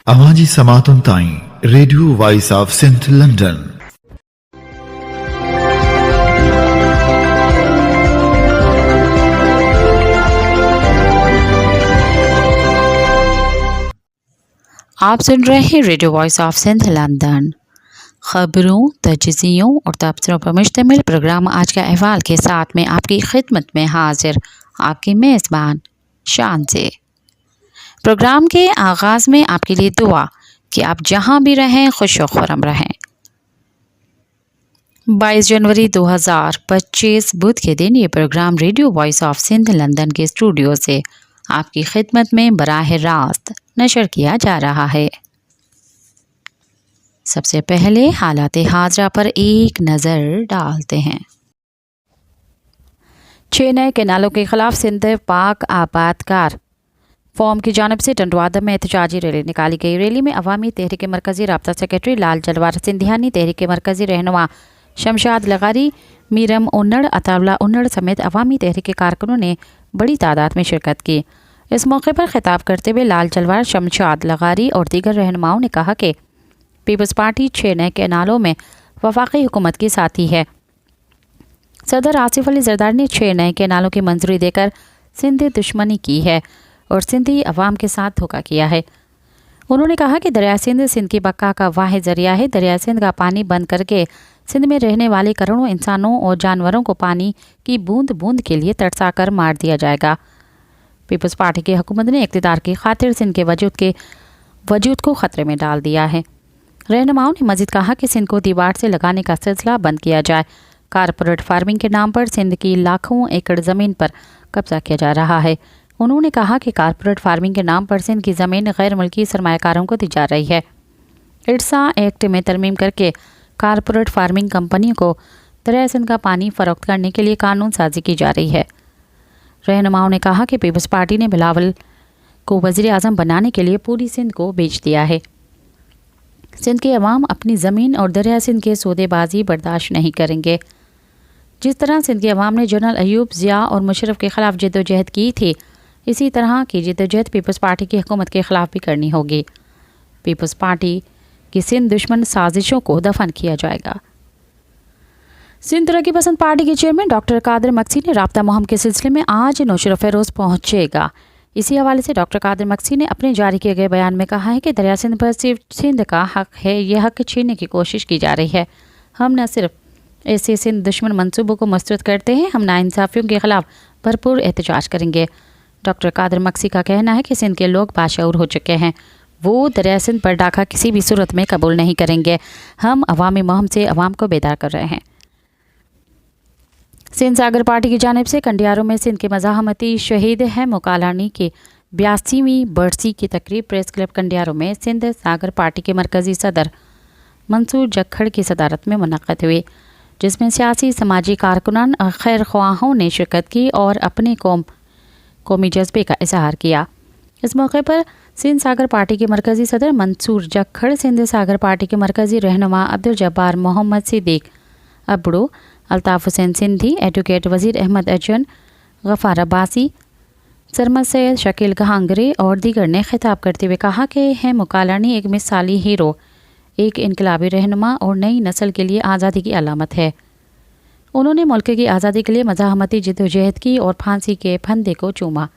आवाज़ी समातुन ताईं radio voice of Sindh London. आप सुन रहे हैं radio voice of Sindh London. ख़बरों, तजज़ियों और तबसरों पर मुश्तमिल प्रोग्राम आज का अहवाल के साथ में आपकी खिदमत में हाजिर आपकी मेज़बान शान से। प्रोग्राम के आगाज़ में आपके लिए दुआ कि आप जहां भी रहें खुश व खुर्रम रहें। 22 जनवरी 2025 बुध के दिन ये programme radio voice of Sindh London के स्टूडियो से आपकी खिदमत में बराह रास्त नशर किया जा रहा है। सबसे पहले हालात हाजरा पर एक नज़र डालते हैं। 6 नए कैनालों के खिलाफ सिंध पाक आबादकार फॉर्म की जानिब से टंडवादा में एहतजाजी रैली निकाली गई। रैली में अवामी तहरीक मरकज़ी राब्ता सेक्रेटरी लाल जलवार सिंधियानी, तहरीक मरकज़ी रहनुमा शमशाद लगारी, मीरम उन्नड़, अताउल्ला उन्नड़ समेत अवामी तहरीक कारकुनों ने बड़ी तादाद में शिरकत की। इस मौके पर खिताब करते हुए लाल जलवार, शमशाद लगारी और दीगर रहनुमाओं ने कहा कि पीपल्स पार्टी 6 नए कैनालों में वफाकी हुकूमत की साथी है। सदर आसिफ अली जरदारी ने 6 नए कैनालों की मंजूरी देकर सिंधी दुश्मनी की है और सिंधी अवाम के साथ धोखा किया है। उन्होंने कहा कि दरिया सिंध की बक्का का वाहिद जरिया है। दरिया सिंध का पानी बंद करके सिंध में रहने वाले करोड़ों इंसानों और जानवरों को पानी की बूंद बूंद के लिए तरसा कर मार दिया जाएगा। पीपल्स पार्टी की हुकूमत ने इक़्तिदार की खातिर सिंध के वजूद को ख़तरे में डाल दिया है। रहनुमाओं ने मज़ीद कहा कि सिंध को दीवार से लगाने का सिलसिला बंद किया जाए। कारपोरेट फार्मिंग के नाम पर सिंध की लाखों एकड़ ज़मीन पर कब्जा किया जा रहा है। उन्होंने कहा कि कारपोरेट फार्मिंग के नाम पर सिंध की ज़मीन गैर मुल्की सरमायाकारों को दी जा रही है। इरसा एक्ट में तरमीम करके कारपोरेट फार्मिंग कंपनियों को दरिया सिंध का पानी फ़रोख्त करने के लिए कानून साजी की जा रही है। रहनुमाओं ने कहा कि पीपल्स पार्टी ने बिलावल को वज़ीर आज़म बनाने के लिए पूरी सिंध को बेच दिया है। सिंध के अवाम अपनी ज़मीन और दरिया सिंध के सौदेबाजी बर्दाश्त नहीं करेंगे। जिस तरह सिंध के अवाम ने जनरल अयूब, ज़िया और मुशर्रफ के ख़िलाफ़ जद्दोजहद की थी, इसी तरह की जद्दोजहद पीपल्स पार्टी की हुकूमत के ख़िलाफ़ भी करनी होगी। पीपल्स पार्टी की सिंध दुश्मन साजिशों को दफन किया जाएगा। सिंध तरक्की पसंद पार्टी के चेयरमैन डॉक्टर कादिर मक्सी ने राब्ता मुहिम के सिलसिले में आज नौशर फ़िरोज़ पहुँचेगा। इसी हवाले से डॉक्टर कादिर मक्सी ने अपने जारी किए गए बयान में कहा है कि दरिया सिंध पर सिर्फ सिंध का हक है, यह हक छीनने की कोशिश की जा रही है। हम न सिर्फ ऐसे सिंध दुश्मन मंसूबों को मस्तरद करते हैं, हम नाइंसाफ़ियों के ख़िलाफ़ भरपूर एहतजाज करेंगे। डॉक्टर कादिर मक्सी का कहना है कि सिंध के लोग बाशऊर हो चुके हैं। वो दरिया सिंध पर डाका किसी भी सूरत में कबूल नहीं करेंगे। हम अवामी मुहिम से अवाम को बेदार कर रहे हैं। सिंध सागर पार्टी की जानिब से कंडियारों में सिंध के मज़ाहमती शहीद है मुकालानी की 82वीं बरसी की तकरीब प्रेस क्लब कंडियारों में सिंध सागर पार्टी के मरकज़ी सदर मंसूर जक्खड़ की सदारत में मुनक़्क़द हुई, जिसमें सियासी समाजी कारकुनान और खैर ख्वाहों ने शिरकत की और अपने कौमी जज्बे का इजहार किया। इस मौके पर सिंध सागर पार्टी के मरकज़ी सदर मंसूर जक्खड़, सिंध सागर पार्टी के मरकज़ी रहनुमा अब्दुल जब्बार मोहम्मद सिद्दीक अबड़ो, अल्ताफ़ हुसैन सिंधी, एडवोकेट वज़ीर अहमद अजन, गफ़ार अब्बासी, सरमद सैयद, शकील घांगरे और दीगर ने खिताब करते हुए कहा कि है मुकालानी एक मिसाली हीरो, एक इनकलाबी रहनुमा और नई नस्ल के लिए आज़ादी की अलामत है। उन्होंने मुल्क की आज़ादी के लिए मज़ाहमती जद्दोजहद की और फांसी के फंदे को चूमा।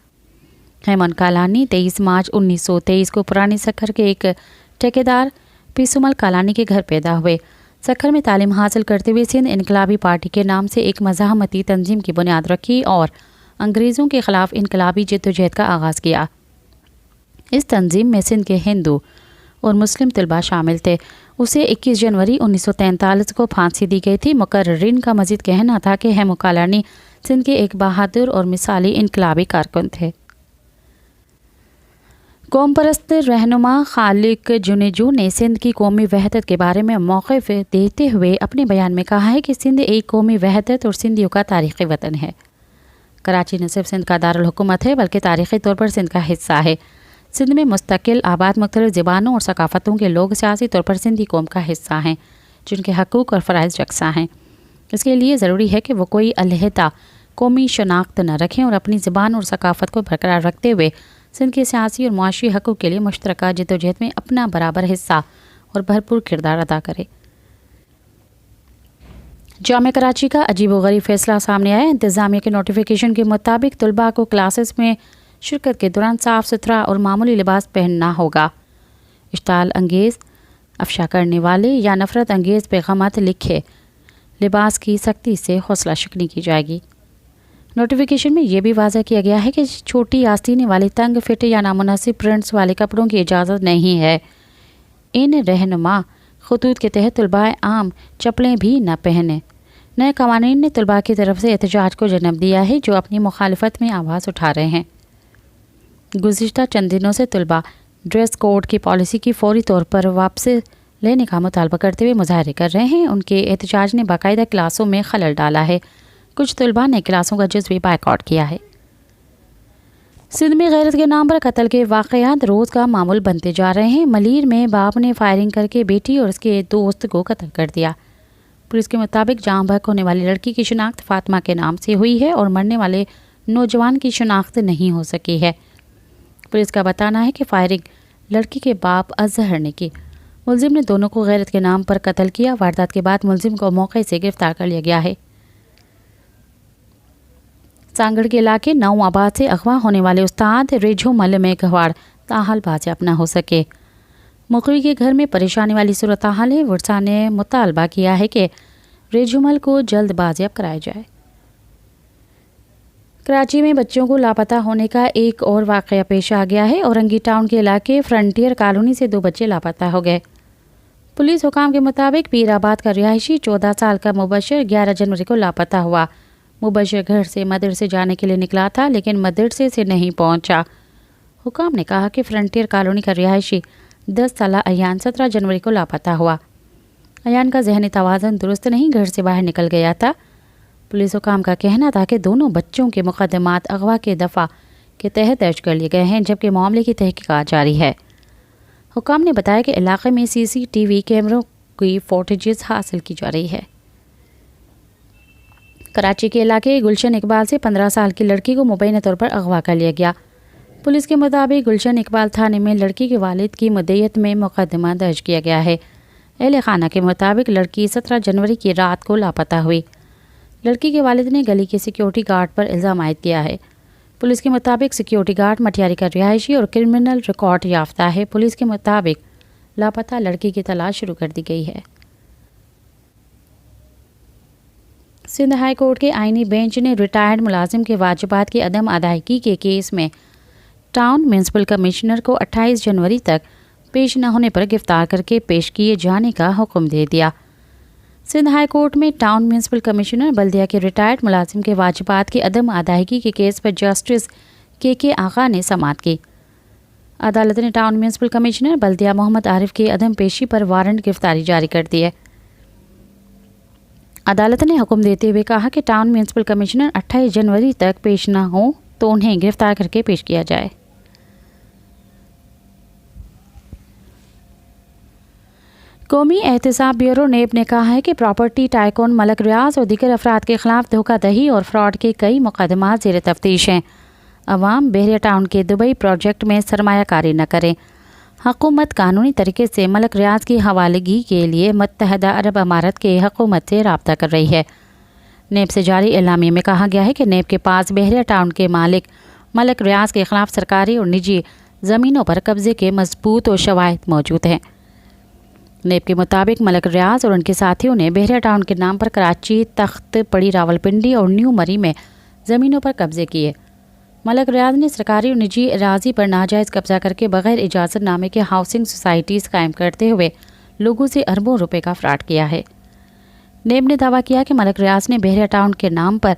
हेमन कालानी 23 मार्च 1923 को पुरानी सखर के एक ठेकेदार पीसुमल कालानी के घर पैदा हुए। सखर में तालीम हासिल करते हुए सिंध इनकलाबी पार्टी के नाम से एक मज़ाहमती तंजीम की बुनियाद रखी और अंग्रेज़ों के ख़िलाफ़ इनकलाबी जद्दोजहद का आगाज़ किया। इस तंजीम में सिंध के हिंदू और मुस्लिम तलबा शामिल थे। उसे 21 जनवरी 1943 को फांसी दी गई थी। मुकर्रिरीन का मज़ीद कहना था कि हेमू कालानी सिंध के एक बहादुर और मिसाली इनकलाबी कारकुन थे। कौम परस्त रहनुमा खालिक जुनेजू ने सिंध की कौमी वहदत के बारे में मौक़िफ़ देते हुए अपने बयान में कहा है कि सिंध एक कौमी वहदत और सिंधियों का तारीख़ी वतन है। कराची न सिर्फ सिंध का दारुल हुकूमत है बल्कि तारीख़ी तौर पर सिंध का हिस्सा है। सिंध में मुस्तकिल आबाद मुख्तलिफ़ ज़बानों और सकाफ़तों के लोग सियासी तौर पर सिंधी कौम का हिस्सा हैं, जिनके हकूक़ और फ़राइज़ यकसा हैं। इसके लिए ज़रूरी है कि वो कोई अलहदा कौमी शनाख्त न रखें और अपनी ज़बान और सकाफ़त को बरकरार रखते हुए سندھ کے سیاسی اور معاشی حقوق کے لیے مشترکہ جدوجہد میں اپنا برابر حصہ اور بھرپور کردار ادا کرے۔ جامعہ کراچی کا عجیب و غریب فیصلہ سامنے آیا۔ انتظامیہ کے نوٹیفیکیشن کے مطابق طلباء کو کلاسز میں شرکت کے دوران صاف ستھرا اور معمولی لباس پہننا ہوگا۔ اشتعال انگیز، افشا کرنے والے یا نفرت انگیز پیغامات لکھے لباس کی سختی سے حوصلہ شکنی کی جائے گی۔ نوٹیفیکیشن میں یہ بھی واضح کیا گیا ہے کہ چھوٹی آستینے والے تنگ فٹ یا نامناسب پرنٹس والے کپڑوں کی اجازت نہیں ہے۔ ان رہنما خطوط کے تحت طلباء عام چپلیں بھی نہ پہنیں۔ نئے قوانین نے طلباء کی طرف سے احتجاج کو جنم دیا ہے جو اپنی مخالفت میں آواز اٹھا رہے ہیں۔ گزشتہ چند دنوں سے طلباء ڈریس کوڈ کی پالیسی کی فوری طور پر واپسی لینے کا مطالبہ کرتے ہوئے مظاہرے کر رہے ہیں۔ ان کے احتجاج نے باقاعدہ کلاسوں میں خلل ڈالا ہے۔ کچھ طلباء نے کلاسوں کا جزوی بائیکاٹ کیا ہے۔ سندھ میں غیرت کے نام پر قتل کے واقعات روز کا معمول بنتے جا رہے ہیں۔ ملیر میں باپ نے فائرنگ کر کے بیٹی اور اس کے دوست کو قتل کر دیا۔ پولیس کے مطابق جاں بحق ہونے والی لڑکی کی شناخت فاطمہ کے نام سے ہوئی ہے اور مرنے والے نوجوان کی شناخت نہیں ہو سکی ہے۔ پولیس کا بتانا ہے کہ فائرنگ لڑکی کے باپ اظہر نے کی۔ ملزم نے دونوں کو غیرت کے نام پر قتل کیا۔ واردات کے بعد ملزم کو موقع سے گرفتار کر لیا گیا ہے۔ سانگڑ کے علاقے نو آباد سے اغوا ہونے والے استاد ریجھو مل میں گھواڑ تاحال بازیاب نہ ہو سکے۔ مقوی کے گھر میں پریشانی والی صورتحال ہے۔ ورثاء نے مطالبہ کیا ہے کہ ریجھو مل کو جلد بازیاب کرایا جائے۔ کراچی میں بچوں کو لاپتہ ہونے کا ایک اور واقعہ پیش آ گیا ہے۔ اورنگی ٹاؤن کے علاقے فرنٹیئر کالونی سے 2 بچے لاپتہ ہو گئے۔ پولیس حکام کے مطابق پیر آباد کا رہائشی 14 سال کا مبشر 11 جنوری کو لاپتہ ہوا۔ مبشر گھر سے مدرسے جانے کے لیے نکلا تھا لیکن مدرسے سے نہیں پہنچا۔ حکام نے کہا کہ فرنٹیئر کالونی کا رہائشی 10 سالہ ایان 17 جنوری کو لاپتہ ہوا۔ ایان کا ذہنی توازن درست نہیں، گھر سے باہر نکل گیا تھا۔ پولیس حکام کا کہنا تھا کہ دونوں بچوں کے مقدمات اغوا کے دفعہ کے تحت درج کر لیے گئے ہیں جبکہ معاملے کی تحقیقات جاری ہے۔ حکام نے بتایا کہ علاقے میں CCTV کیمروں کی فوٹیجز حاصل کی جا رہی ہے۔ کراچی کے علاقے گلشن اقبال سے 15 سال کی لڑکی کو مبینہ طور پر اغوا کر لیا گیا۔ پولیس کے مطابق گلشن اقبال تھانے میں لڑکی کے والد کی مدعیت میں مقدمہ درج کیا گیا ہے۔ اہل خانہ کے مطابق لڑکی 17 جنوری کی رات کو لاپتہ ہوئی۔ لڑکی کے والد نے گلی کے سیکیورٹی گارڈ پر الزام عائد کیا ہے۔ پولیس کے مطابق سیکیورٹی گارڈ مٹیاری کا رہائشی اور کرمنل ریکارڈ یافتہ ہے۔ پولیس کے مطابق لاپتہ لڑکی کی تلاش شروع کر دی گئی ہے۔ سندھ ہائی کورٹ کے آئینی بینچ نے ریٹائرڈ ملازم کے واجبات کی عدم ادائیگی کے کیس میں ٹاؤن میونسپل کمشنر کو 28 جنوری تک پیش نہ ہونے پر گرفتار کر کے پیش کیے جانے کا حکم دے دیا۔ سندھ ہائی کورٹ میں ٹاؤن میونسپل کمشنر بلدیہ کے ریٹائرڈ ملازم کے واجبات کی عدم ادائیگی کے کیس پر جسٹس کے آغا نے سماعت کی۔ عدالت نے ٹاؤن میونسپل کمشنر بلدیہ محمد عارف کی عدم پیشی پر وارنٹ گرفتاری جاری کر دی ہے۔ عدالت نے حکم دیتے ہوئے کہا کہ ٹاؤن میونسپل کمشنر 28 جنوری تک پیش نہ ہوں تو انہیں گرفتار کر کے پیش کیا جائے۔ قومی احتساب بیورو نیب نے کہا ہے کہ پراپرٹی ٹائکون ملک ریاض اور دیگر افراد کے خلاف دھوکہ دہی اور فراڈ کے کئی مقدمات زیر تفتیش ہیں۔ عوام بحریہ ٹاؤن کے دبئی پروجیکٹ میں سرمایہ کاری نہ کریں۔ حکومت قانونی طریقے سے ملک ریاض کی حوالگی کے لیے متحدہ عرب امارات کے حکومت سے رابطہ کر رہی ہے۔ نیب سے جاری اعلامیے میں کہا گیا ہے کہ نیب کے پاس بحریہ ٹاؤن کے مالک ملک ریاض کے خلاف سرکاری اور نجی زمینوں پر قبضے کے مضبوط اور شواہد موجود ہیں۔ نیب کے مطابق ملک ریاض اور ان کے ساتھیوں نے بحریہ ٹاؤن کے نام پر کراچی، تخت پڑی، راولپنڈی اور نیو مری میں زمینوں پر قبضے کیے۔ ملک ریاض نے سرکاری اور نجی اراضی پر ناجائز قبضہ کر کے بغیر اجازت نامے کے ہاؤسنگ سوسائٹیز قائم کرتے ہوئے لوگوں سے اربوں روپے کا فراڈ کیا ہے۔ نیب نے دعویٰ کیا کہ ملک ریاض نے بحریہ ٹاؤن کے نام پر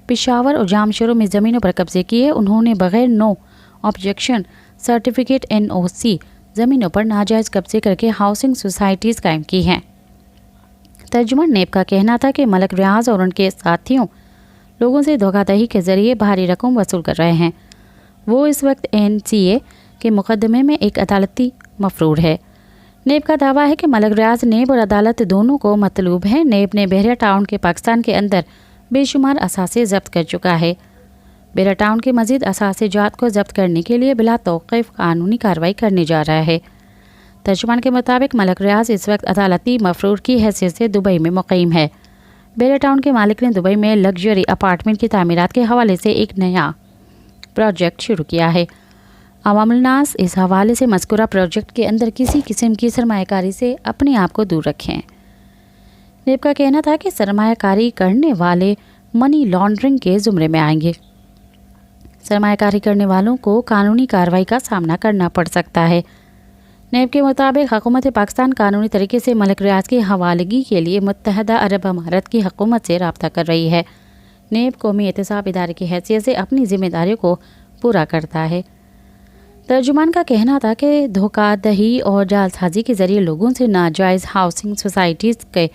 پشاور اور جامشورو میں زمینوں پر قبضے کیے۔ انہوں نے بغیر نو آبجیکشن سرٹیفکیٹ NOC زمینوں پر ناجائز قبضے کر کے ہاؤسنگ سوسائٹیز قائم کی ہیں۔ ترجمان نیب کا کہنا تھا کہ ملک ریاض اور ان کے ساتھیوں لوگوں سے دھوکہ دہی کے ذریعے بھاری رقم وصول کر رہے ہیں۔ وہ اس وقت NCA کے مقدمے میں ایک عدالتی مفرور ہے۔ نیب کا دعویٰ ہے کہ ملک ریاض نیب اور عدالت دونوں کو مطلوب ہے۔ نیب نے بحریہ ٹاؤن کے پاکستان کے اندر بے شمار اثاثے ضبط کر چکا ہے۔ بیرا ٹاؤن کے مزید اثاثے جات کو ضبط کرنے کے لیے بلا توقف قانونی کارروائی کرنے جا رہا ہے۔ ترجمان کے مطابق ملک ریاض اس وقت عدالتی مفرور کی حیثیت سے دبئی میں مقیم ہے۔ بیرا ٹاؤن کے مالک نے دبئی میں لگژری اپارٹمنٹ کی تعمیرات کے حوالے سے ایک نیا پروجیکٹ شروع کیا ہے۔ عوام الناس اس حوالے سے مذکورہ پروجیکٹ کے اندر کسی قسم کی سرمایہ کاری سے اپنے آپ کو دور رکھیں۔ نیب کا کہنا تھا کہ سرمایہ کاری کرنے والے منی لانڈرنگ کے زمرے میں آئیں گے۔ سرمایہ کاری کرنے والوں کو قانونی کارروائی کا سامنا کرنا پڑ سکتا ہے۔ نیب کے مطابق حکومت پاکستان قانونی طریقے سے ملک ریاض کی حوالگی کے لیے متحدہ عرب امارات کی حکومت سے رابطہ کر رہی ہے۔ نیب قومی احتساب ادارے کی حیثیت سے اپنی ذمہ داریوں کو پورا کرتا ہے۔ ترجمان کا کہنا تھا کہ دھوکہ دہی اور جعل سازی کے ذریعے لوگوں سے ناجائز ہاؤسنگ سوسائٹیز کے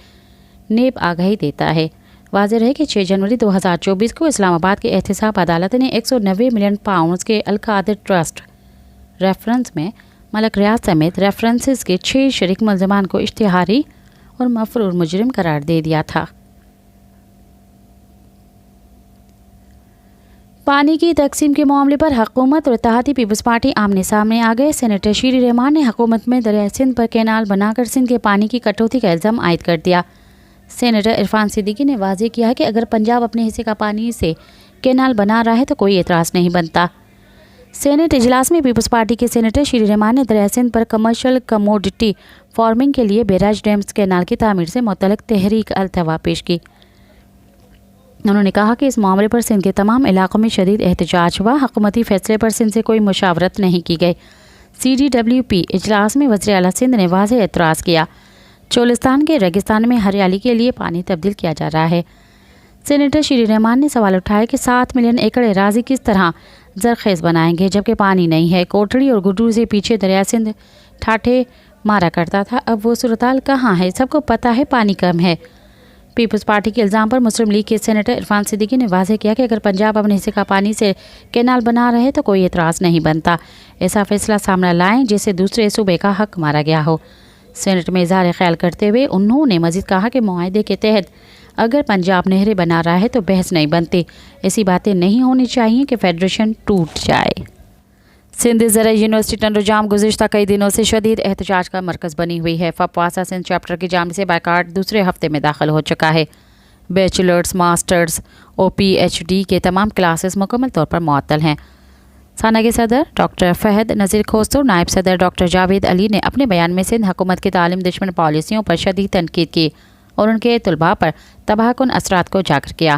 نیب آگاہی دیتا ہے۔ واضح رہے کہ 6 جنوری 2024 کو اسلام آباد کے احتساب عدالت نے 190 ملین پاؤنڈز کے القادر ٹرسٹ ریفرنس میں ملک ریاض سمیت ریفرنسز کے 6 شریک ملزمان کو اشتہاری اور مفرور مجرم قرار دے دیا تھا۔ پانی کی تقسیم کے معاملے پر حکومت اور اتحادی پیپلز پارٹی آمنے سامنے آ گئے۔ سینیٹر شیری رحمان نے حکومت میں دریائے سندھ پر کینال بنا کر سندھ کے پانی کی کٹوتی کا الزام عائد کر دیا۔ سینیٹر عرفان صدیقی نے واضح کیا ہے کہ اگر پنجاب اپنے حصے کا پانی سے کینال بنا رہا ہے تو کوئی اعتراض نہیں بنتا۔ سینیٹ اجلاس میں پیپلز پارٹی کے سینیٹر شیری رحمان نے دریائے سندھ پر کمرشل کموڈٹی فارمنگ کے لیے بیراج ڈیمز کینال کی تعمیر سے متعلق تحریک التوا پیش کی۔ انہوں نے کہا کہ اس معاملے پر سندھ کے تمام علاقوں میں شدید احتجاج ہوا۔ حکومتی فیصلے پر سندھ سے کوئی مشاورت نہیں کی گئی۔ CDWP اجلاس میں وزیر اعلیٰ سندھ نے واضح اعتراض کیا۔ چولستان کے ریگستان میں ہریالی کے لیے پانی تبدیل کیا جا رہا ہے۔ سینیٹر شیری رحمان نے سوال اٹھایا کہ 7 ملین ایکڑ اراضی کس طرح زرخیز بنائیں گے جبکہ پانی نہیں ہے۔ کوٹڑی اور گڈور سے پیچھے دریائے سندھ ٹھاٹھے مارا کرتا تھا، اب وہ صورتحال کہاں ہے؟ سب کو پتہ ہے پانی کم ہے۔ پیپلز پارٹی کے الزام پر مسلم لیگ کے سینیٹر عرفان صدیقی نے واضح کیا کہ اگر پنجاب اپنے حصے کا پانی سے کینال بنا رہے تو کوئی اعتراض نہیں بنتا۔ ایسا فیصلہ سامنے لائیں جس سے دوسرے صوبے کا حق مارا گیا ہو۔ سینیٹ میں اظہار خیال کرتے ہوئے انہوں نے مزید کہا کہ معاہدے کے تحت اگر پنجاب نہریں بنا رہا ہے تو بحث نہیں بنتی۔ ایسی باتیں نہیں ہونی چاہیے کہ فیڈریشن ٹوٹ جائے۔ سندھ زرعی یونیورسٹی ٹنڈو جام گزشتہ کئی دنوں سے شدید احتجاج کا مرکز بنی ہوئی ہے۔ فپواسا سندھ چیپٹر کی جانب سے بائیکاٹ دوسرے ہفتے میں داخل ہو چکا ہے۔ بیچلرز، ماسٹرز، OPHD کے تمام کلاسز مکمل طور پر معطل ہیں۔ سانہ کے صدر ڈاکٹر فہد نذیر کھوسر، نائب صدر ڈاکٹر جاوید علی نے اپنے بیان میں سندھ حکومت کی تعلیم دشمن پالیسیوں پر شدید تنقید کی اور ان کے طلباء پر تباہ کن اثرات کو اجاگر کیا۔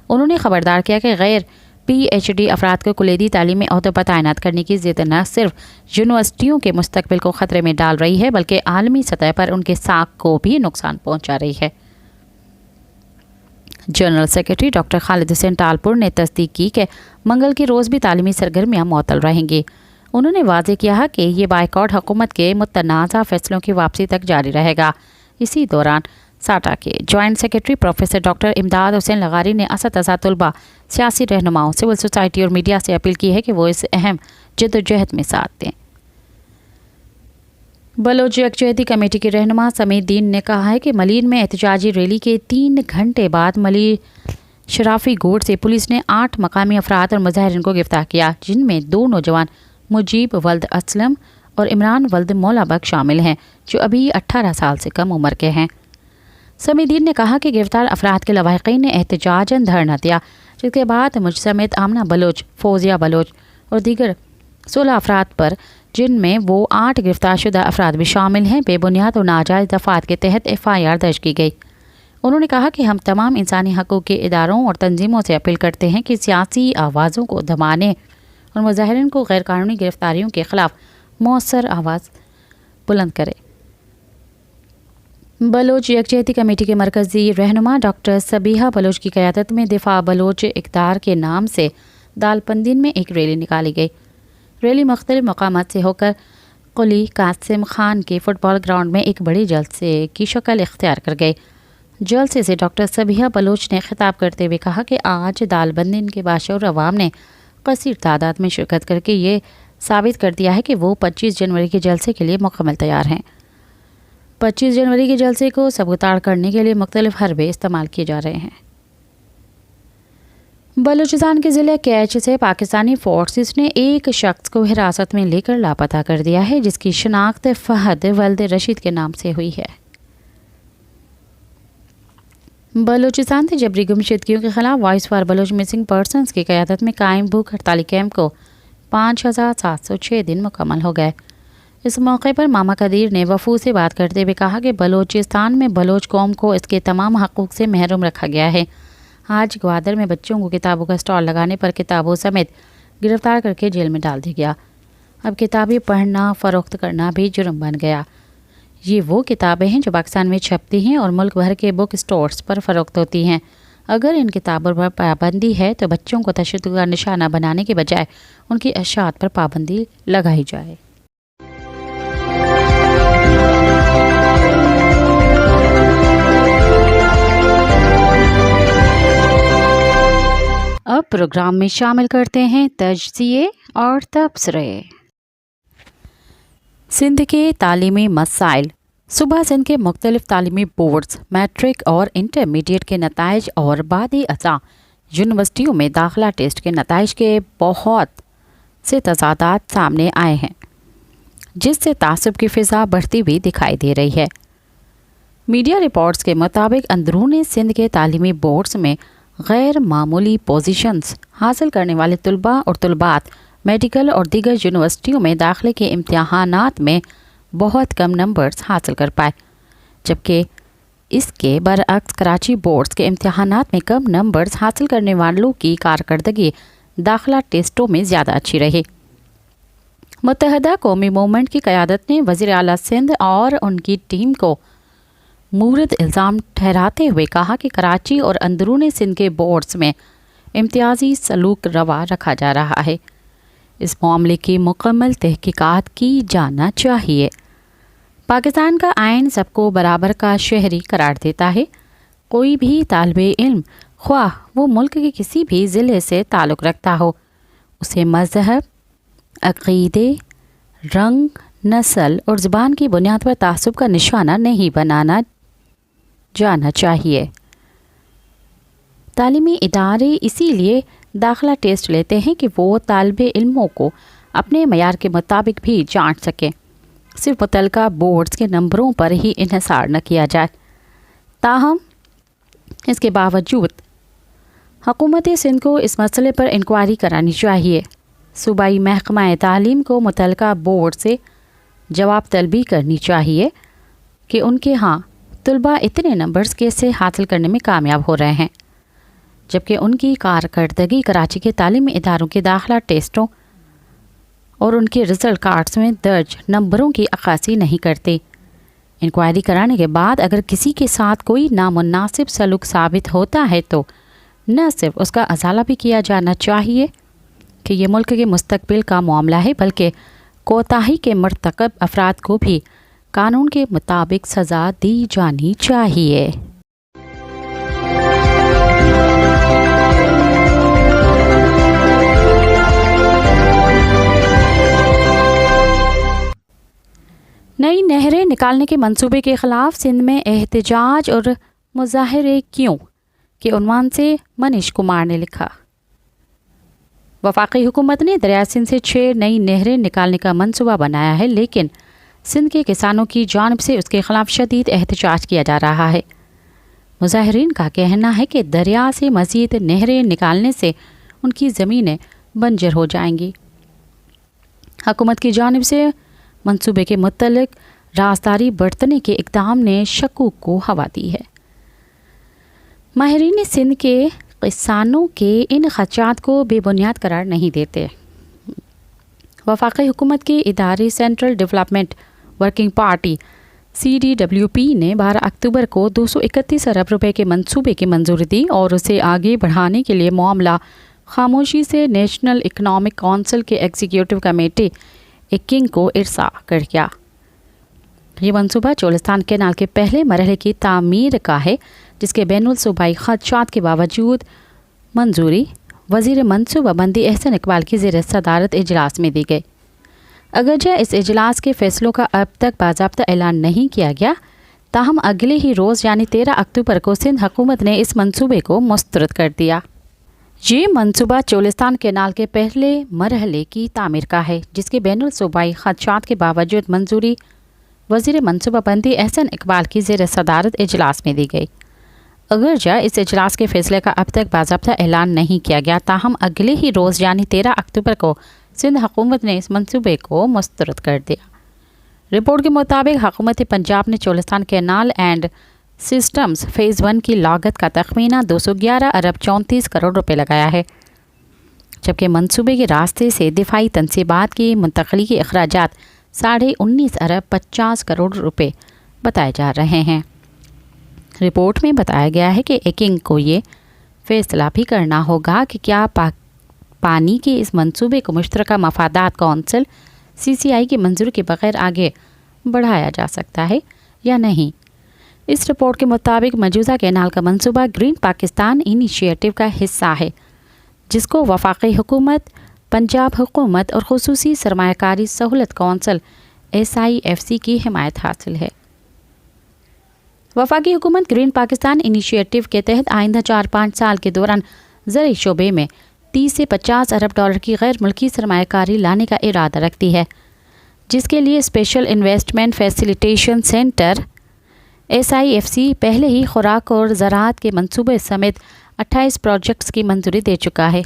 انہوں نے خبردار کیا کہ غیر PhD افراد کو کلیدی تعلیمی عہدوں پر تعینات کرنے کی ضد نہ صرف یونیورسٹیوں کے مستقبل کو خطرے میں ڈال رہی ہے بلکہ عالمی سطح پر ان کے ساکھ کو بھی نقصان پہنچا رہی ہے۔ General secretary doctor Khalid Hussain Talpur نے تصدیق کی کہ منگل کے روز بھی تعلیمی سرگرمیاں معطل رہیں گی۔ انہوں نے واضح کیا کہ یہ بائیکاٹ حکومت کے متنازع فیصلوں کی واپسی تک جاری رہے گا۔ اسی دوران ساٹا کے جوائنٹ سیکرٹری پروفیسر ڈاکٹر امداد حسین لغاری نے اساتذہ، طلباء، سیاسی رہنماؤں، سول سوسائٹی اور میڈیا سے اپیل کی ہے کہ وہ اس اہم جدوجہد میں ساتھ دیں۔ بلوچ یکجہتی کمیٹی کے رہنما سمیت دین نے کہا ہے کہ ملین میں احتجاجی ریلی کے 3 گھنٹے بعد ملی شرافی گوڑ سے پولیس نے 8 مقامی افراد اور مظاہرین کو گرفتار کیا، جن میں 2 نوجوان مجیب ولد اسلم اور عمران ولد مولا بک شامل ہیں جو ابھی 18 سال سے کم عمر کے ہیں۔ سمیدین نے کہا کہ گرفتار افراد کے لواحقین نے احتجاجاً دھرنا دیا، جس کے بعد مجھ سمیت آمنہ بلوچ، فوزیہ بلوچ اور دیگر 16 افراد پر، جن میں وہ 8 گرفتار شدہ افراد بھی شامل ہیں، بے بنیاد اور ناجائز دفعات کے تحت FIR درج کی گئی۔ انہوں نے کہا کہ ہم تمام انسانی حقوق کے اداروں اور تنظیموں سے اپیل کرتے ہیں کہ سیاسی آوازوں کو دبانے اور مظاہرین کو غیر قانونی گرفتاریوں کے خلاف مؤثر آواز بلند کرے۔ بلوچ یکجہتی کمیٹی کے مرکزی رہنما ڈاکٹر صبیحہ بلوچ کی قیادت میں دفاع بلوچ اقدار کے نام سے دالپندین میں ایک ریلی نکالی گئی۔ ریلی مختلف مقامات سے ہو کر قلی قاسم خان کے فٹ بال گراؤنڈ میں ایک بڑی جلسے کی شکل اختیار کر گئی۔ جلسے سے ڈاکٹر صبیحہ بلوچ نے خطاب کرتے ہوئے کہا کہ آج دالبندین کے باشعور عوام نے کثیر تعداد میں شرکت کر کے یہ ثابت کر دیا ہے کہ وہ 25 جنوری کے جلسے کے لیے مکمل تیار ہیں۔ 25 جنوری کے جلسے کو سبکتار کرنے کے لیے مختلف حربے استعمال کیے جا رہے ہیں۔ बलूचिस्तान के ज़िले कैच से पाकिस्तानी फोर्सेस ने एक शख्स को हिरासत में लेकर लापता कर दिया है, जिसकी शनाख्त फहद वल्द रशीद के नाम से हुई है। बलूचिस्तान से जबरी गुमशुदगियों के खिलाफ voice for Baloch missing persons की क़यादत में कायम भूख हड़ताली कैंप को 5706 दिन मुकम्मल हो गए। इस मौके पर मामा कदीर ने वफू से बात करते हुए कहा कि बलूचिस्तान में बलोच कौम को इसके तमाम हकूक़ से महरूम रखा गया है। आज ग्वादर में बच्चों को किताबों का स्टॉल लगाने पर किताबों समेत गिरफ्तार करके जेल में डाल दिया गया। अब किताबें पढ़ना फ़रोख्त करना भी जुर्म बन गया। ये वो किताबें हैं जो पाकिस्तान में छपती हैं और मुल्क भर के बुक स्टोर्स पर फ़रोख्त होती हैं। अगर इन किताबों पर पाबंदी है तो बच्चों को तशद्दुद का निशाना बनाने के बजाय उनकी अशात पर पाबंदी लगाई जाए। अब प्रोग्राम में शामिल करते हैं तजज़िये और तबसरे। सिंध के तालीमी मसाइल। सुबह सिंध के मुख्तलिफ तालीमी बोर्ड्स, मैट्रिक और इंटरमीडिएट के नताइज और बादी अज़ा यूनिवर्सिटियों में दाखिला टेस्ट के नताइज के बहुत से तज़ादात सामने आए हैं, जिससे तासुब की फ़िज़ा बढ़ती हुई दिखाई दे रही है। मीडिया रिपोर्ट्स के मुताबिक अंदरूनी सिंध के तालीमी बोर्ड्स में गैर मामूली पोजीशंस हासिल करने वाले तुलबा और तुलबात मेडिकल और दीगर यूनिवर्सिटियों में दाखिले के इम्तिहानात में बहुत कम नंबर्स हासिल कर पाए, जबकि इसके बरअक्स कराची बोर्ड्स के इम्तिहानात में कम नंबर्स हासिल करने वालों की कारकर्दगी दाखिला टेस्टों में ज़्यादा अच्छी रही। मुत्तहदा कौमी मूवमेंट की क़यादत ने वज़ीर आला सिंध और उनकी टीम को मूरद इल्ज़ाम ठहराते हुए कहा कि कराची और अंदरूनी सिंध के बोर्ड्स में इम्तियाजी सलूक रवा रखा जा रहा है। इस मामले की मुकम्मल तहकीकात की जाना चाहिए। पाकिस्तान का आइन सबको बराबर का शहरी करार देता है। कोई भी तालिबे इल्म, ख्वाह वो मुल्क के किसी भी ज़िले से ताल्लुक़ रखता हो, उसे मज़हब, अक़ीदे, रंग, नस्ल और ज़ुबान की बुनियाद पर तासुब का निशाना नहीं बनाना जाना चाहिए। तालीमी इदारे इसीलिए दाखिला टेस्ट लेते हैं कि वो तालिबे इल्मों को अपने मयार के मुताबिक भी जांच सकें। सिर्फ मुतलका बोर्ड्स के नंबरों पर ही इन्हिसार न किया जाए। ताहम इसके बावजूद हुकूमत सिंध को इस मसले पर इंक्वायरी करानी चाहिए। सूबाई महकमा तालीम को मुतलका बोर्ड से जवाब तलबी करनी चाहिए कि उनके यहाँ तुलबा इतने नंबर्स कैसे हासिल करने में कामयाब हो रहे हैं, जबकि उनकी कारकर्दगी कराची के तालीमी इदारों के दाखिला टेस्टों और उनके रिज़ल्ट कार्ड्स में दर्ज नंबरों की अक्कासी नहीं करते। इंक्वायरी कराने के बाद अगर किसी के साथ कोई नामुनासिब सलूक साबित होता है तो न सिर्फ उसका अजाला भी किया जाना चाहिए कि ये मुल्क के मुस्तकबिल का मामला है, बल्कि कोताही के मर्तकब अफराद को भी कानून के मुताबिक सज़ा दी जानी चाहिए। नई नहरें निकालने के मंसूबे के ख़िलाफ़ सिंध में एहतजाज और मुज़ाहरे क्यों के उन्वान से मनीष कुमार ने लिखा। वफाकी हुकूमत ने दरिया सिंध से 6 नई नहरें निकालने का मंसूबा बनाया है, लेकिन सिंध के किसानों की जानिब से उसके ख़िलाफ़ शदीद एहतजाज किया जा रहा है। मुज़ाहिरीन का कहना है कि दरिया से मज़ीद नहरें निकालने से उनकी ज़मीनें बंजर हो जाएंगी। हुकूमत की जानिब से मंसूबे के मुतल्लिक़ राजदारी बरतने के इक़दाम ने शकूक को हवा दी है। माहिरीन सिंध के किसानों के इन ख़दशात को बेबुनियाद करार नहीं देते। वफाकी हुकूमत के इदारे central development working party CDWP ने 12 अक्टूबर को 231 अरब रुपए के मंसूबे की मंजूरी दी और उसे आगे बढ़ाने के लिए मामला खामोशी से नेशनल इकनॉमिक काउंसिल के एग्जीक्यूटिव कमेटी किंग को इरसा कर दिया। ये मंसूबा चोलिस्तान कैनाल के पहले मरहले की तामीर का है, जिसके बैनुल सूबाई खदशात के बावजूद मंजूरी वज़ीर मनसूबाबंदी एहसन इकबाल की ज़ेर सदारत इजलास में दी गई। अगरचे इस इजलास के फ़ैसलों का अब तक बाज़ाब्ता ऐलान नहीं किया गया, ताहम अगले ही रोज़ यानी 13 अक्टूबर को सिंध हुकूमत ने इस मंसूबे को मुस्तरद कर दिया। یہ منصوبہ چولستان کینال کے پہلے مرحلے کی تعمیر کا ہے، جس کے بین الصوبائی خدشات کے باوجود منظوری وزیر منصوبہ بندی احسن اقبال کی زیر صدارت اجلاس میں دی گئی۔ اگرچہ اس اجلاس کے فیصلے کا اب تک باضابطہ اعلان نہیں کیا گیا، تاہم اگلے ہی روز یعنی 13 اکتوبر کو سندھ حکومت نے اس منصوبے کو مسترد کر دیا۔ رپورٹ کے مطابق حکومت پنجاب نے Cholistan canal and systems phase 1 کی لاگت کا تخمینہ 211 ارب 34 کروڑ روپے لگایا ہے، جبکہ منصوبے کے راستے سے دفاعی تنصیبات کی منتقلی کے اخراجات 19.5 ارب 50 کروڑ روپے بتائے جا رہے ہیں۔ رپورٹ میں بتایا گیا ہے کہ ایکنگ کو یہ فیصلہ بھی کرنا ہوگا کہ کیا پانی کے اس منصوبے کو مشترکہ مفادات کونسل CCI کی منظوری کے بغیر آگے بڑھایا جا سکتا ہے یا نہیں۔ اس رپورٹ کے مطابق مجوزہ کینال کا منصوبہ گرین پاکستان انیشیٹو کا حصہ ہے، جس کو وفاقی حکومت، پنجاب حکومت اور خصوصی سرمایہ کاری سہولت کونسل SIFC کی حمایت حاصل ہے۔ وفاقی حکومت گرین پاکستان انیشیٹو کے تحت آئندہ 4-5 سال کے دوران زرعی شعبے میں 30 سے 50 ارب ڈالر کی غیر ملکی سرمایہ کاری لانے کا ارادہ رکھتی ہے، جس کے لیے special investment facilitation centre SIFC پہلے ہی خوراک اور زراعت کے منصوبے سمیت 28 پروجیکٹس کی منظوری دے چکا ہے۔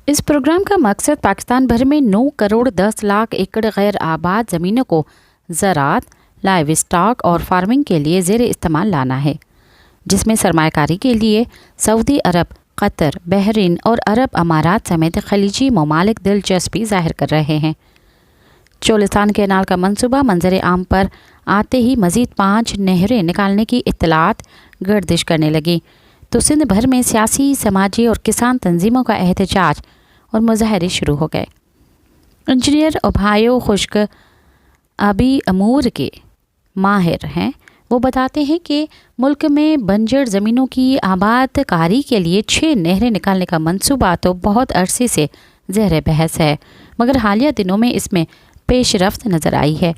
اس پروگرام کا مقصد پاکستان بھر میں 9 کروڑ 10 لاکھ ایکڑ غیر آباد زمینوں کو زراعت، لائیو اسٹاک اور فارمنگ کے لیے زیر استعمال لانا ہے، جس میں سرمایہ کاری کے لیے سعودی عرب، قطر، بحرین اور عرب امارات سمیت خلیجی ممالک دلچسپی ظاہر کر رہے ہیں۔ چولستان کینال کا منصوبہ منظر عام پر آتے ہی مزید 5 نہریں نکالنے کی اطلاعات گردش کرنے لگی تو سندھ بھر میں سیاسی، سماجی اور کسان تنظیموں کا احتجاج اور مظاہرے شروع ہو گئے۔ انجینئر اوبہایو خشک آبی امور کے ماہر ہیں، وہ بتاتے ہیں کہ ملک میں بنجر زمینوں کی آباد کاری کے لیے 6 نہریں نکالنے کا منصوبہ تو بہت عرصے سے زیر بحث ہے، مگر حالیہ دنوں میں اس میں پیش رفت نظر آئی ہے۔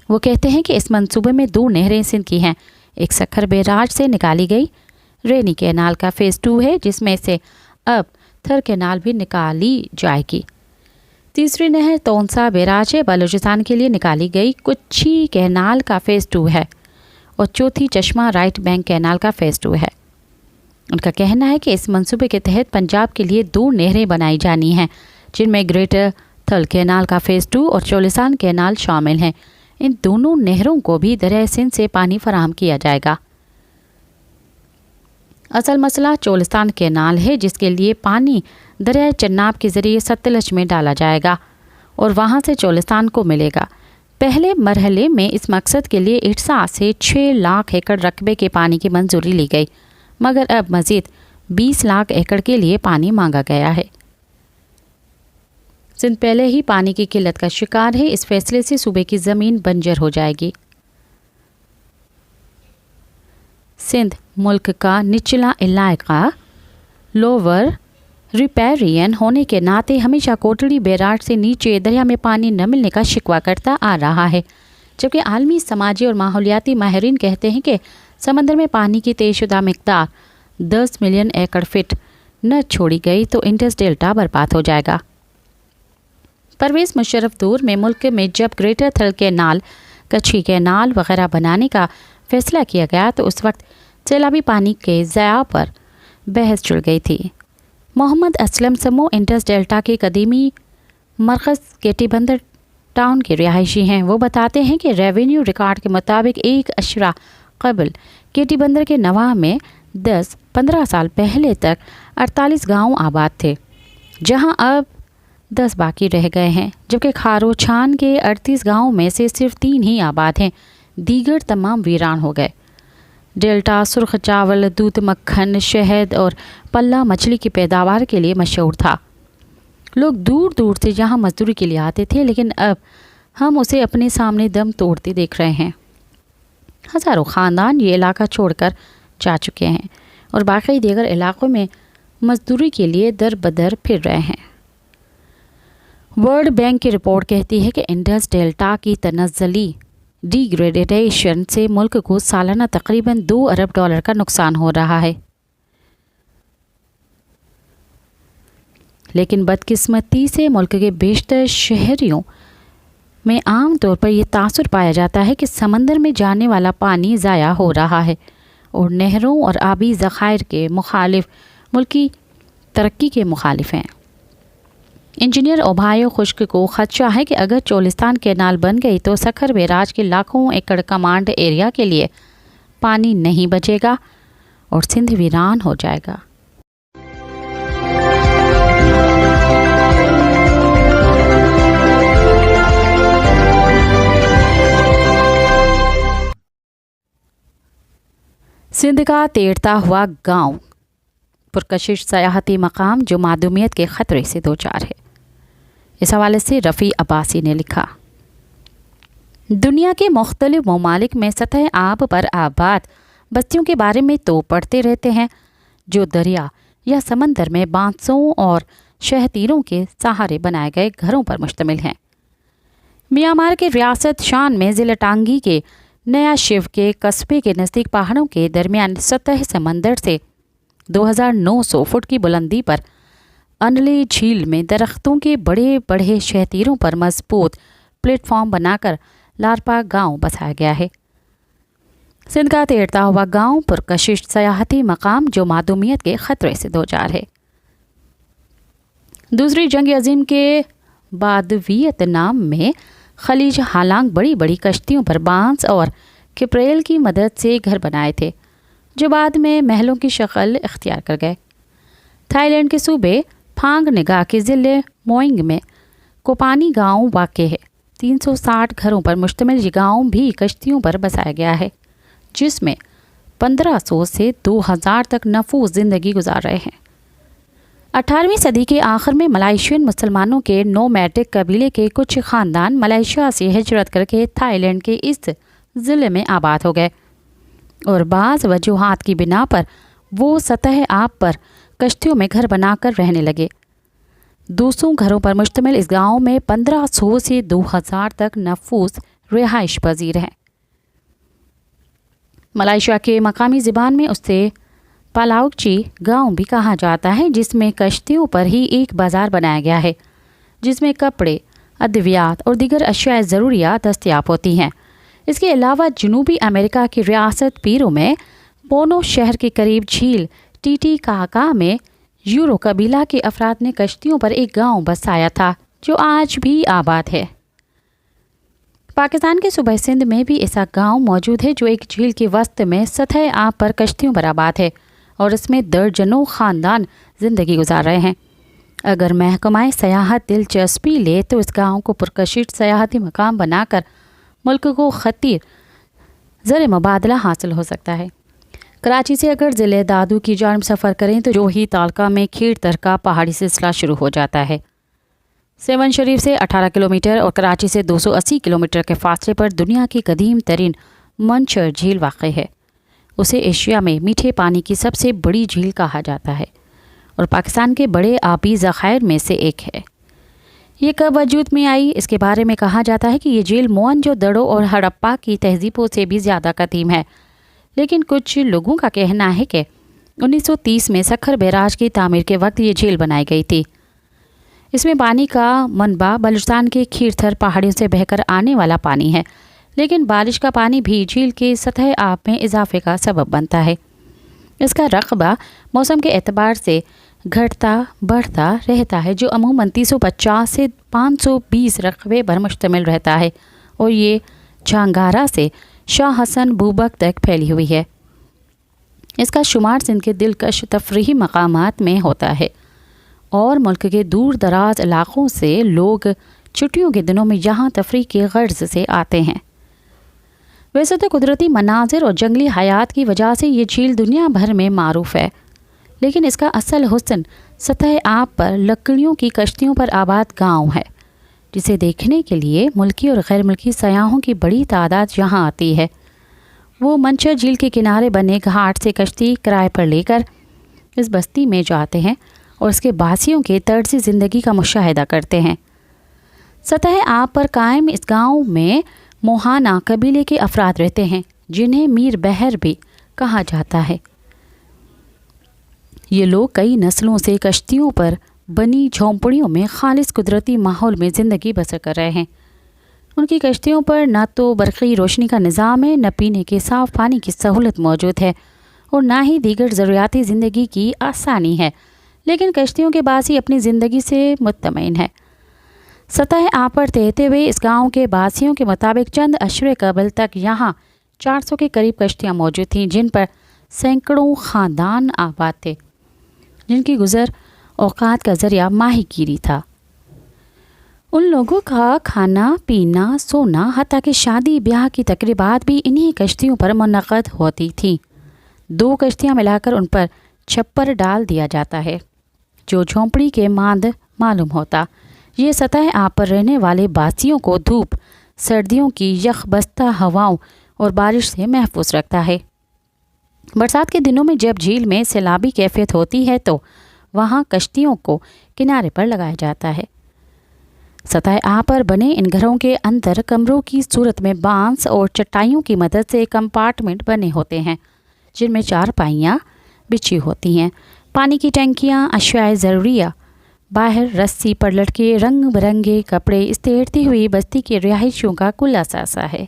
وہ کہتے ہیں کہ اس منصوبے میں 2 نہریں سندھ کی ہیں، ایک سکھر بیراج سے نکالی گئی رینی کینال کا فیز 2 ہے، جس میں سے اب تھر کینال بھی نکالی جائے گی۔ تیسری نہر تونسا بیراج بلوچستان کے لیے نکالی گئی کچھی کینال کا فیز 2 ہے، اور چوتھی چشمہ رائٹ بینک کینال کا فیز 2 ہے۔ ان کا کہنا ہے کہ اس منصوبے کے تحت پنجاب کے لیے 2 نہریں بنائی جانی ہیں، جن میں گریٹر تھل کینال کا فیز 2 اور چولستان کینال شامل ہیں۔ ان دونوں نہروں کو بھی دریائے سندھ سے پانی فراہم کیا جائے گا۔ اصل مسئلہ چولستان کینال ہے، جس کے لیے پانی دریائے چناب کے ذریعے ستلج میں ڈالا جائے گا اور وہاں سے چولستان کو ملے گا۔ پہلے مرحلے میں اس مقصد کے لیے اٹسا سے 6 لاکھ ایکڑ رقبے کے پانی کی منظوری لی گئی، مگر اب مزید 20 لاکھ ایکڑ کے لیے پانی مانگا گیا ہے۔ سندھ پہلے ہی پانی کی قلت کا شکار ہے، اس فیصلے سے صوبے کی زمین بنجر ہو جائے گی۔ سندھ ملک کا نچلا علاقہ لوور ریپیرین ہونے کے ناطے ہمیشہ کوٹڑی بیراج سے نیچے دریا میں پانی نہ ملنے کا شکوہ کرتا آ رہا ہے، جبکہ عالمی سماجی اور ماحولیاتی ماہرین کہتے ہیں کہ سمندر میں پانی کی طے شدہ مقدار 10 ملین ایکڑ فٹ نہ چھوڑی گئی تو انڈس ڈیلٹا برباد ہو جائے گا۔ پرویز مشرف دور میں ملک میں جب گریٹر تھل کینال، کچھی کینال وغیرہ بنانے کا فیصلہ کیا گیا تو اس وقت سیلابی پانی کے ضیاع پر بحث چل گئی تھی۔ محمد اسلم سمو انڈس ڈیلٹا کے قدیمی مرکز کیٹی بندر ٹاؤن کے رہائشی ہیں۔ وہ بتاتے ہیں کہ ریونیو ریکارڈ کے مطابق 1 اشرہ قبل کیٹی بندر کے نواح میں 10-15 سال پہلے تک 48 گاؤں آباد تھے، جہاں اب 10 باقی رہ گئے ہیں، جبکہ کھارو چھان کے 38 گاؤں میں سے صرف 3 ہی آباد ہیں، دیگر تمام ویران ہو گئے۔ ڈیلٹا سرخ چاول، دودھ، مکھن، شہد اور پلہ مچھلی کی پیداوار کے لیے مشہور تھا۔ لوگ دور دور سے یہاں مزدوری کے لیے آتے تھے، لیکن اب ہم اسے اپنے سامنے دم توڑتے دیکھ رہے ہیں۔ ہزاروں خاندان یہ علاقہ چھوڑ کر جا چکے ہیں اور باقی دیگر علاقوں میں مزدوری کے لیے در بدر پھر رہے ہیں۔ ورلڈ بینک کی رپورٹ کہتی ہے کہ انڈس ڈیلٹا کی تنزلی ڈی گریڈیشن سے ملک کو سالانہ تقریباً $2 ارب کا نقصان ہو رہا ہے۔ लेकिन बदकिस्मती से मुल्क के बेशतर शहरियों में आम तौर पर यह तासुर पाया जाता है कि समंदर में जाने वाला पानी ज़ाया हो रहा है और नहरों और आबी ज़खायर के मुखालिफ मुल्की तरक्की के मुखालिफ हैं। इंजीनियर ओबायो खुश्क को खदशा है कि अगर चोलिस्तान कैनाल बन गई तो सखर बैराज के लाखों एकड़ कमांड एरिया के लिए पानी नहीं बचेगा और सिंध वीरान हो जाएगा। सिंध का तैरता हुआ गांव पुरकशिश सयाहती मकाम जो मादूमियत के ख़तरे से दो चार है। इस हवाले से रफ़ी अब्बासी ने लिखा, दुनिया के मुख्तलिफ ममालिक में सतह आब पर आबाद बस्तियों के बारे में तो पढ़ते रहते हैं जो दरिया या समंदर में बांसों और शहतीरों के सहारे बनाए गए घरों पर मुश्तमिल हैं। म्यांमार के रियासत शान में ज़िला टांगी के नया शिव के कस्बे के नज़दीक पहाड़ों के दरमियान सतह समंदर से 2900 फुट की बुलंदी पर अनले झील में दरख्तों के बड़े बड़े शहतीरों पर मजबूत प्लेटफॉर्म बनाकर लारपा गांव बसाया गया है। सिंध का तैरता हुआ गांव पुरकशिश सयाहती मकाम जो मादूमियत के ख़तरे से दो चार है। दूसरी जंग अजीम के बाद वियतनाम में खलीज हालांग बड़ी बड़ी कश्तियों पर बांस और किप्रेल की मदद से घर बनाए थे जो बाद में महलों की शक्ल इख्तियार कर गए। थाईलैंड के सूबे फांग निगाह के ज़िले मोइंग में कोपानी गांव वाक़ है। 360 घरों पर मुश्तमिल ये गांव भी कश्तियों पर बसाया गया है जिसमें 1500 से 2000 तक नफूस ज़िंदगी गुजार रहे हैं। 18वीं सदी के आखिर में मलाइशियन मुसलमानों के नोमैडिक कबीले के कुछ ख़ानदान मलेशिया से हिजरत करके थाईलैंड के इस ज़िले में आबाद हो गए और बाज़ वजूहात की बिना पर वो सतह आब पर कश्तियों में घर बनाकर रहने लगे। 200 घरों पर मुश्तमिल इस गांव में 1500 से 2000 तक नफूस रिहाइश पजीर हैं। मलेशिया के मकामी ज़बान में उससे पालाउची गांव भी कहा जाता है जिसमें कश्तियों पर ही एक बाज़ार बनाया गया है जिसमें कपड़े, अद्वियात और दीगर अशिया ज़रूरियात दस्तयाब होती हैं। इसके अलावा जनूबी अमेरिका की रियासत पीरो में पोनो शहर के करीब झील टीटीकाका में यूरो कबीला के अफराद ने कश्तियों पर एक गांव बसाया था जो आज भी आबाद है। पाकिस्तान के सूबे सिंध में भी ऐसा गांव मौजूद है जो एक झील के वस्त में सतह आब पर कश्तियों पर आबाद है और इसमें दर्जनों ख़ानदान ज़िंदगी गुजार रहे हैं। अगर महकमाए सयाहत दिलचस्पी ले तो इस गांव को पुरकशिश सयाहती मकाम बनाकर मुल्क को खतीर ज़र मुबादला हासिल हो सकता है। कराची से अगर ज़िले दादू की जानिब सफ़र करें तो जोही तालका में खीर तरका पहाड़ी सिलसिला शुरू हो जाता है। सेवन शरीफ से 18 किलोमीटर और कराची से 280 किलोमीटर के फासले पर दुनिया की कदीम तरीन मंचर झील वाक़ है। उसे एशिया में मीठे पानी की सबसे बड़ी झील कहा जाता है और पाकिस्तान के बड़े आबी ज़खायर में से एक है। ये कब वजूद में आई, इसके बारे में कहा जाता है कि ये झील मोहनजोदड़ो और हड़प्पा की तहज़ीबों से भी ज़्यादा कदीम है, लेकिन कुछ लोगों का कहना है कि 1930 में सखर बैराज की तामीर के वक्त ये झील बनाई गई थी। इसमें पानी का मनबा बलूचिस्तान के खीरथर पहाड़ियों से बहकर आने वाला पानी है, लेकिन बारिश का पानी भी झील के सतह आब में इजाफे का सबब बनता है। इसका रकबा मौसम के एतबार से घटता बढ़ता रहता है जो अमूमन 350 से 520 रकबे पर मुश्तमिल रहता है और ये झांगारा से शाह हसन बूबक तक फैली हुई है। इसका शुमार सिंध के दिलकश तफरीही मकामात में होता है और मुल्क के दूर दराज इलाक़ों से लोग छुट्टियों के दिनों में यहाँ तफरीह के गर्ज से आते हैं। वैसे तो कुदरती मनाजिर और जंगली हयात की वजह से ये झील दुनिया भर में मारूफ है, लेकिन इसका असल हुस्न सतह आब पर लकड़ियों की कश्तियों पर आबाद गांव है, जिसे देखने के लिए मुल्की और गैर मुल्की सयाहों की बड़ी तादाद यहाँ आती है। वो मंचर झील के किनारे बने घाट से कश्ती किराए पर लेकर इस बस्ती में जाते हैं और इसके बासियों के तर्ज़ ज़िंदगी का मुशाहिदा करते हैं। सतह आब पर कायम इस गांव में मोहाना कबीले के अफराद रहते हैं जिन्हें मीर बहर भी कहा जाता है। ये लोग कई नस्लों से कश्तियों पर बनी झोंपड़ियों में खालिस कुदरती माहौल में ज़िंदगी बसर कर रहे हैं। उनकी कश्तियों पर न तो बरक़ी रोशनी का निज़ाम है, न पीने के साफ़ पानी की सहूलत मौजूद है और ना ही दीगर ज़रूरियाती ज़िंदगी की आसानी है, लेकिन कश्तियों के बासी अपनी ज़िंदगी से मुतमईन है। सतह आप पर तैरते हुए इस गांव के बासियों के मुताबिक चंद अशरे कबल तक यहाँ 400 के करीब कश्तियाँ मौजूद थीं, जिन पर सैकड़ों ख़ानदान आबाद थे, जिनकी गुज़र औकात का ज़रिया माहीगीरी था। उन लोगों का खाना पीना सोना हत्ता कि शादी ब्याह की तकरीबात भी इन्हीं कश्तियों पर मुनक़द होती थीं। 2 कश्तियाँ मिलाकर उन पर छप्पर डाल दिया जाता है, जो झोंपड़ी के मांद मालूम होता। ये सतह आप पर रहने वाले बासियों को धूप, सर्दियों की यखबस्ता हवाओं और बारिश से महफूज रखता है। बरसात के दिनों में जब झील में सैलाबी कैफियत होती है तो वहाँ कश्तियों को किनारे पर लगाया जाता है। सतह आप पर बने इन घरों के अंदर कमरों की सूरत में बांस और चटाइयों की मदद से कंपार्टमेंट बने होते हैं, जिनमें 4 पाइयाँ बिछी होती हैं। पानी की टंकियाँ, अशियाए ज़रूरिया, बाहर रस्सी पर लटके रंग बिरंगे कपड़े इस तैरती हुई बस्ती के रिहायशियों का कुल असासा है।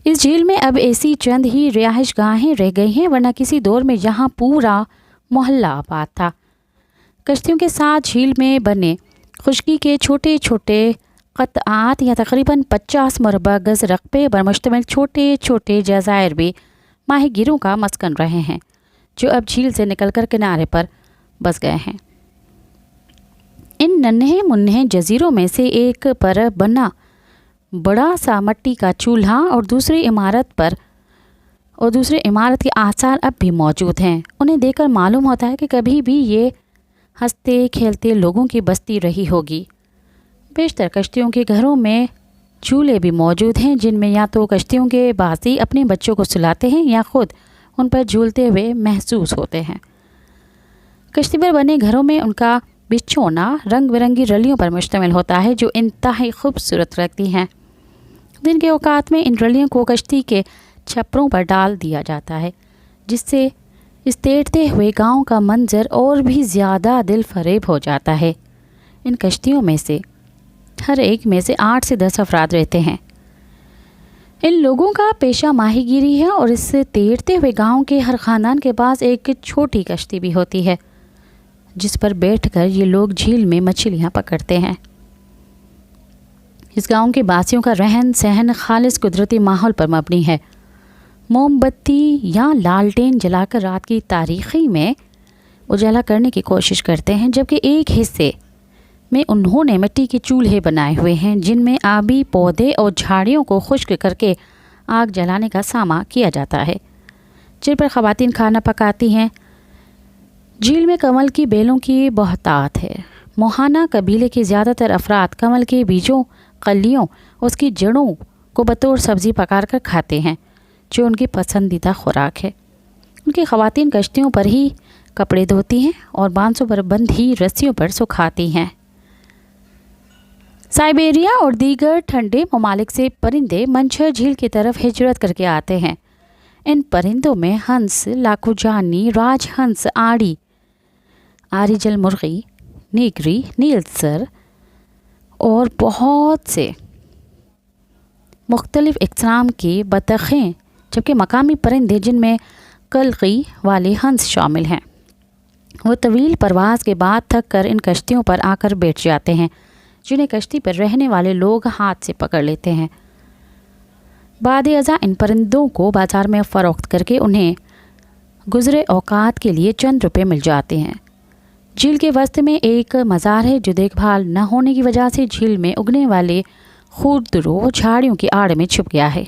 इस झील में अब ऐसी चंद ही रिहाइश गाहें रह गई हैं, वरना किसी दौर में यहाँ पूरा मोहल्ला आबाद था। कश्तियों के साथ झील में बने खुशकी के छोटे छोटे क़त्आत या तकरीबन 50 मरबा गज़ रकबे पर मुश्तमिल छोटे छोटे जज़ायर भी माहीगीरों का मस्कन रहे हैं, जो अब झील से निकलकर किनारे पर बस गए हैं। इन नन्हे मुन्ने जजीरों में से एक पर बना बड़ा सा मिट्टी का चूल्हा और दूसरी इमारत के आसार अब भी मौजूद हैं। उन्हें देखकर मालूम होता है कि कभी भी ये हंसते खेलते लोगों की बस्ती रही होगी। बेशतर कश्तियों के घरों में चूल्हे भी मौजूद हैं, जिनमें या तो कश्तियों के बासी अपने बच्चों को सुलाते हैं या खुद उन पर झूलते हुए महसूस होते हैं। कश्ती पर बने घरों में उनका बिछौना रंग बिरंगी रलियों पर मुश्तमिल होता है, जो इंतहाई खूबसूरत लगती हैं। दिन के औकात में इन रलियों को कश्ती के छप्परों पर डाल दिया जाता है, जिससे इस तैरते हुए गांव का मंजर और भी ज़्यादा दिल फरेब हो जाता है। इन कश्तियों में से हर एक में से 8 से 10 अफराद रहते हैं। इन लोगों का पेशा माहीगीरी है और इस तैरते हुए गांव के हर ख़ानदान के पास एक छोटी कश्ती भी होती है, जिस पर बैठकर ये लोग झील में मछलियाँ पकड़ते हैं। इस गांव के बासियों का रहन सहन खालिस कुदरती माहौल पर मबनी है। मोमबत्ती या लालटेन जलाकर रात की तारीखी में उजाला करने की कोशिश करते हैं, जबकि एक हिस्से में उन्होंने मिट्टी के चूल्हे बनाए हुए हैं, जिनमें आबी पौधे और झाड़ियों को खुश्क करके आग जलाने का सामा किया जाता है, जिन पर ख़वातीन खाना पकाती हैं। झील में कमल की बेलों की बहुतात है। मोहाना कबीले के ज़्यादातर अफराद कमल के बीजों, कलियों, उसकी जड़ों को बतौर सब्ज़ी पकाकर कर खाते हैं, जो उनकी पसंदीदा खुराक है। उनकी ख़वातीन कश्तियों पर ही कपड़े धोती हैं और बांसों पर बंधी रस्सियों पर सुखाती हैं। साइबेरिया और दीगर ठंडे ममालिक से परिंदे मंछर झील की तरफ हिजरत करके आते हैं। इन परिंदों में हंस, लाखुजानी, राजहंस, आरी जल मुर्गी, नीगरी, नीलसर और बहुत से मुख्तलिफ इक़साम की बतखें, जबकि मकामी परिंदे जिनमें कलगी वाले हंस शामिल हैं, वो तवील परवाज़ के बाद थक कर इन कश्तियों पर आकर बैठ जाते हैं, जिन्हें कश्ती पर रहने वाले लोग हाथ से पकड़ लेते हैं। बाद-ए-अज़ा इन परिंदों को बाज़ार में फ़रोख्त करके उन्हें गुज़रे औकात के लिए चंद रुपए मिल जाते हैं। झील के वस्त में एक मज़ार है, जो देखभाल न होने की वजह से झील में उगने वाले खुरदरो झाड़ियों की आड़ में छुप गया है।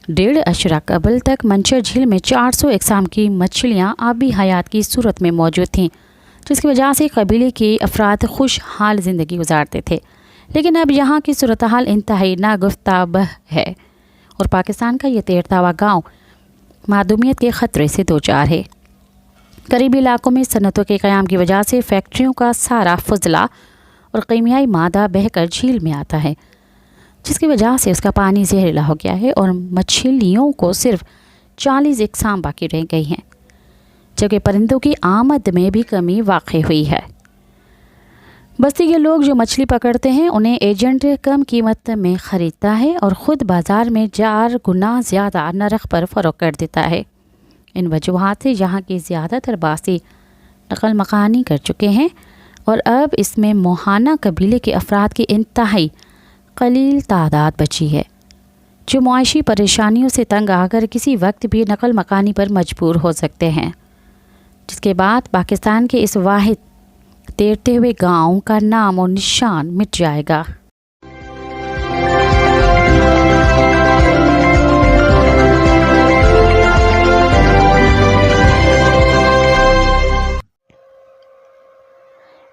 1.5 अशरा कबल तक मंछर झील में 400 इक़साम की मछलियाँ आबी हयात की सूरत में मौजूद थीं, जिसकी वजह से कबीले के अफराद खुशहाल ज़िंदगी गुजारते थे। लेकिन अब यहाँ की सूरत हाल इंतहाई नागुफ्ताब है और पाकिस्तान का ये तैरता हुआ गाँव मादूमियत के ख़तरे से दो चार है। करीबी इलाकों में सनतों के क़याम की वजह से फैक्ट्रियों का सारा फजला और कीमियाई मादा बहकर झील में आता है, जिसकी वजह से उसका पानी जहरीला हो गया है और मछलियों को सिर्फ 40 इक़साम बाकी रह गई हैं। जबकि परिंदों की आमद में भी कमी वाक़ई हुई है। बस्ती के लोग जो मछली पकड़ते हैं उन्हें एजेंट कम कीमत में ख़रीदता है और ख़ुद बाज़ार में 4 गुना ज़्यादा नरख पर फ़रोख्त कर देता है। इन वजूहात से यहाँ की ज़्यादातर बासी नकल मकानी कर चुके हैं और अब इसमें मोहाना कबीले के अफराद की इंतहाई कलील तादाद बची है, जो मुआशी परेशानियों से तंग आकर किसी वक्त भी नकल मकानी पर मजबूर हो सकते हैं, जिसके बाद पाकिस्तान के इस वाहिद तैरते हुए गांव का नाम और निशान मिट जाएगा।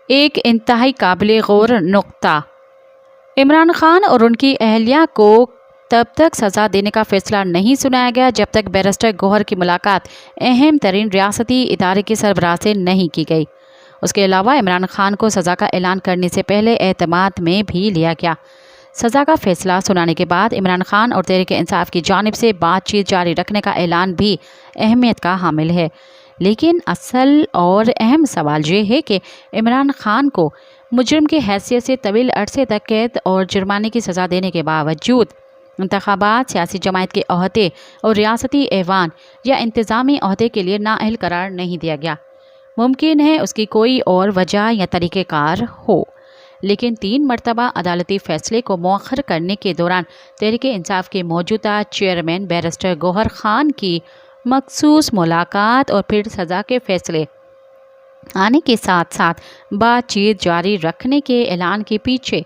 एक इंतहाई काबिल गौर नुक्ता, इमरान खान और उनकी अहलिया को तब तक सज़ा देने का फैसला नहीं सुनाया गया जब तक बैरिस्टर गौहर की मुलाकात अहम तरीन रियासती इदारे के सरबराह से नहीं की गई। उसके अलावा इमरान खान को सज़ा का ऐलान करने से पहले एतमाद में भी लिया गया। सज़ा का फैसला सुनाने के बाद इमरान खान और तहरीक इंसाफ की जानिब से बातचीत जारी रखने का ऐलान भी अहमियत का हामिल है। लेकिन असल और अहम सवाल ये है कि इमरान खान को मुजरिम की हैसियत से तवील अरसे तक कैद और जुर्माने की सज़ा देने के बावजूद इंतखाबात, सियासी जमायत के अहदे और रियासती ऐवान या इंतज़ामी अहदे के लिए नाअहल करार नहीं दिया गया। मुमकिन है उसकी कोई और वजह या तरीक़ेकार हो, लेकिन 3 मरतबा अदालती फ़ैसले को मौखर करने के दौरान तहरीक इंसाफ के मौजूदा चेयरमैन बैरिस्टर गौहर खान की मखसूस मुलाकात और फिर सज़ा के फ़ैसले आने के साथ साथ बातचीत जारी रखने के ऐलान के पीछे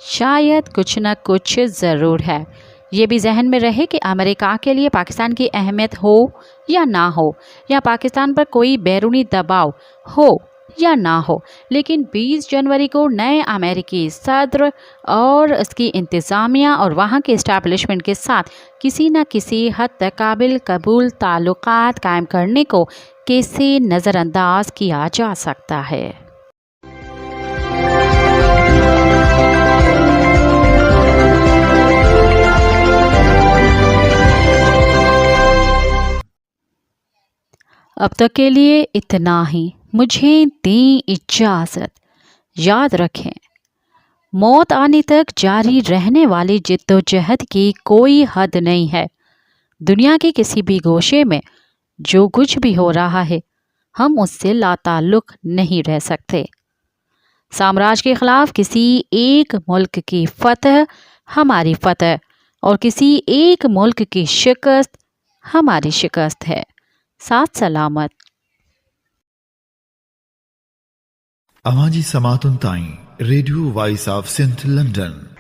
शायद कुछ न कुछ ज़रूर है। ये भी जहन में रहे कि अमेरिका के लिए पाकिस्तान की अहमियत हो या ना हो, या पाकिस्तान पर कोई बैरूनी दबाव हो या ना हो, लेकिन 20 जनवरी को नए अमेरिकी सदर और उसकी इंतज़ामिया और वहाँ के इस्टेब्लिशमेंट के साथ किसी न किसी हद तक काबिल कबूल ताल्लुकात कायम करने को कैसे नज़रअंदाज किया जा सकता है। अब तक के लिए इतना ही। मुझे दें इजाज़त। याद रखें, मौत आने तक जारी रहने वाली जिद्दोजहद की कोई हद नहीं है। दुनिया के किसी भी गोशे में जो कुछ भी हो रहा है, हम उससे लाताल्लुक़ नहीं रह सकते। साम्राज्य के ख़िलाफ़ किसी एक मुल्क की फ़तह हमारी फ़तह और किसी एक मुल्क की शिकस्त हमारी शिकस्त है। साथ सलामत। अवाजी समातुन ताई radio voice of Sindh London